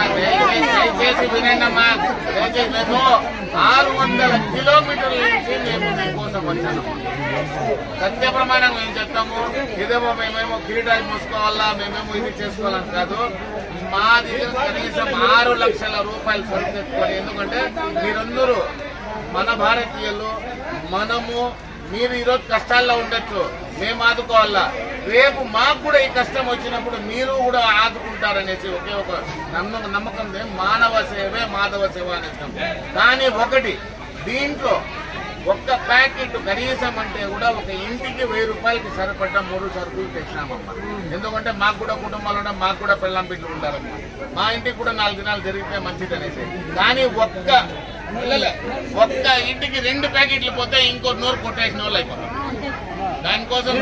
దయచేసి వినండమ్మా, దయచేసి మేము 600 కిలోమీటర్ల నుంచి మేము మీకోసం వచ్చాను. సత్య ప్రమాణం మేము చెప్తాము. ఇదేమో మేమేమో కిరీటాలు మూసుకోవాలా, మేమేమో ఇది చేసుకోవాలని కాదు. మా దగ్గర కనీసం 6 లక్షల రూపాయలు సరుకు తెచ్చుకోండి. ఎందుకంటే మీరందరూ మన భారతీయులు, మనము మీరు ఈరోజు కష్టాల్లో ఉండొచ్చు, మేము ఆదుకోవాలా. రేపు మాకు కూడా ఈ కష్టం వచ్చినప్పుడు మీరు కూడా ఆదుకుంటారనేసి ఒకే ఒక నమ్మకం. మానవ సేవే మాధవ సేవ అనేస్తాం. కానీ ఒకటి, దీంట్లో ఒక్క ప్యాకెట్ కనీసం అంటే కూడా ఒక ఇంటికి 1000 రూపాయలకి సరిపడ్డ 3 సరుకులు తెచ్చినామమ్మా. ఎందుకంటే మాకు కూడా కుటుంబాలు ఉన్నాయి, మాకు కూడా పెళ్ళాం బిడ్డలు ఉంటారమ్మా. మా ఇంటికి కూడా 4 దినాలు జరిగితే మంచిది అనేసి. కానీ ఒక్క ఇంటికి 2 ప్యాకెట్లు పోతే ఇంకో నోరు కొట్టేసిన వాళ్ళు అయిపోతాం. దానికోసం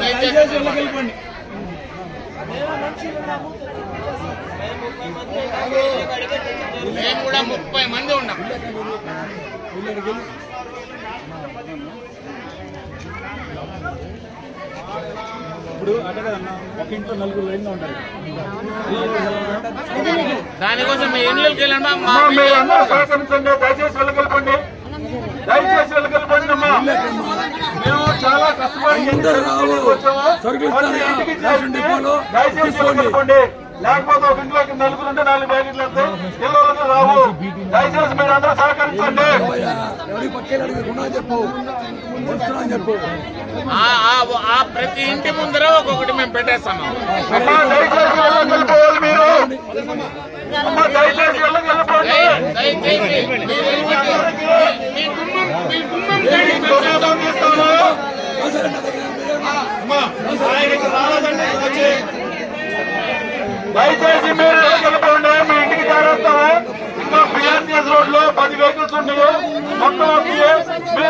మేము కూడా 30 మంది ఉన్నాం. ఇప్పుడు అంటే కదన్నా, ఒక ఇంట్లో 4 లైన్లో ఉంటారు. దానికోసం మీ ఇళ్ళకి వెళ్ళండి, సహకరించండి. దయచేసి వెళ్ళగలపండి, దయచేసి వెళ్ళగలపండి అమ్మా. మేము చాలా కష్టపడి వచ్చాము. దయచేసి వెళ్ళగలపండి. లేకపోతే ఒక ఇంట్లోకి 4 ఉంటే 4 ప్యాకెట్లు వస్తాయి, పిల్లలకు రావు. దయచేసి మీరు అందరూ సహకరించండి. ప్రతి ఇంటి ముందర ఒక్కొక్కటి మేము పెట్టేస్తాము. దయచేసి వెళ్ళగలిపోవాలి మీరు. దయచేసి వెళ్ళగలిపోండి. దయచేసి మీరు వెళ్ళగలిపోండి. మీ ఇంటికి చేరేస్తాము. ఇంకా బిఆర్టీఎస్ రోడ్ లో 10 వెహికల్స్ ఉన్నాయి, మొత్తం మీరు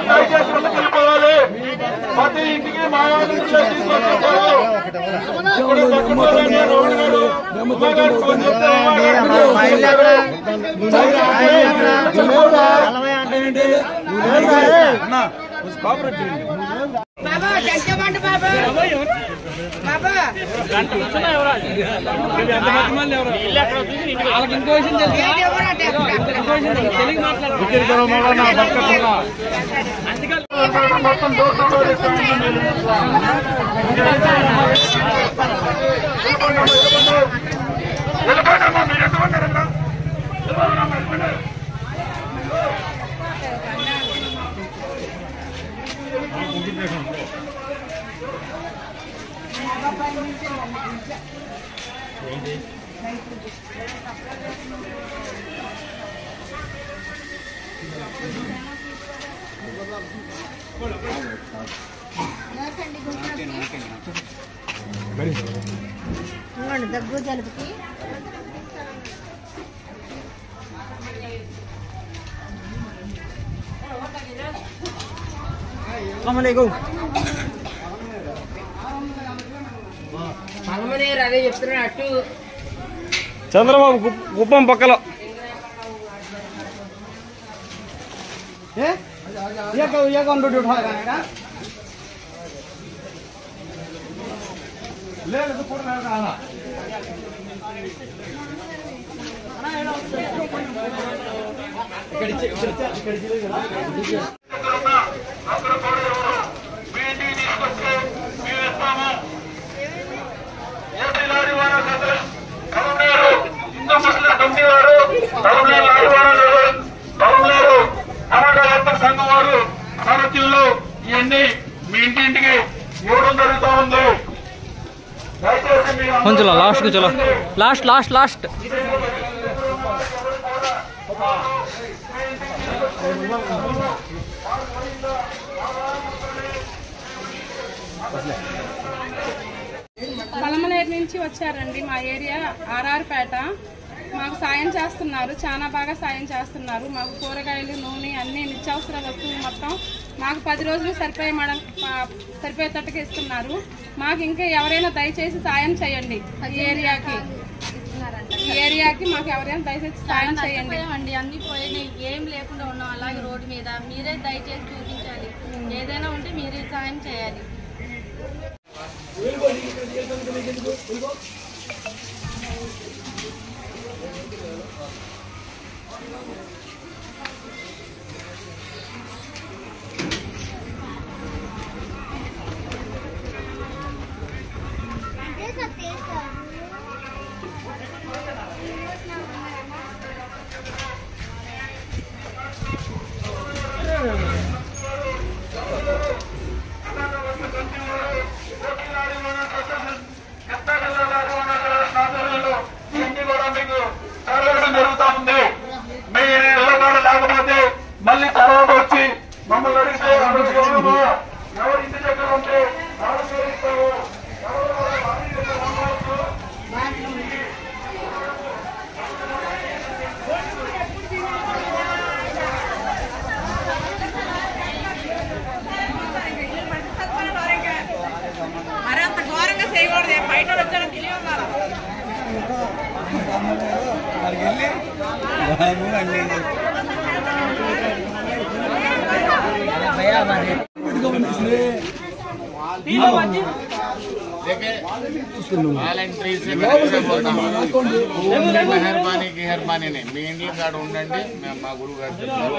దయచేసి వెళ్ళగలిపోవాలి. ప్రతి ఇంటికి మా తీసుకొచ్చేస్తారు. బాబా చచ్చమంట బాబా బాబా మొత్తం వెళ్ళిపోయినమ్మా. మీరు ఎంతమంటారన్నా? దగ్గు జలుబుకి అదే చెప్తున్నా. అటు చంద్రబాబు కుప్పం పక్కలో సంఘం వారు సారథ్యంలో ఇవన్నీ మీ ఇంటింటికి ఇవ్వడం జరుగుతూ ఉంది. కొంచెం లాస్ట్ చలో లాస్ట్ లాస్ట్ లాస్ట్ పలమనేరు నుంచి వచ్చారండి. మా ఏరియా ఆర్ఆర్ పేట. మాకు సాయం చేస్తున్నారు, చాలా బాగా సాయం చేస్తున్నారు. మాకు కూరగాయలు, నూనె, అన్ని నిత్యావసర వస్తువులు మొత్తం మాకు 10 రోజులు సరిపోయేటట్టుగా ఇస్తున్నారు. మాకు ఇంకా ఎవరైనా దయచేసి సాయం చేయండి. ఈ ఏరియాకి మాకు ఎవరైనా దయచేసి సాయం చేయండి. అన్ని పోయినాయి, ఏం లేకుండా ఉన్నాం అలాగే రోడ్డు మీద. మీరే దయచేసి చూపించాలి, ఏదైనా ఉంటే మీరే సాయం చేయాలి. జరుగుతా ఉంది. మీ ఇళ్ళ కాడ లేకపోతే మళ్ళీ తర్వాత వచ్చి మమ్మల్ని అడిగితే ఎవరు ఇంటి దగ్గర ఉంటే ఇస్తాము. మరి అంత ఘోరంగా చేయకూడదు. బయట వచ్చారో తెలియదు. మెహర్బానీ మీ ఇంట్లో కాడ ఉండండి. మేము మా గురువు గారు చెప్తారు.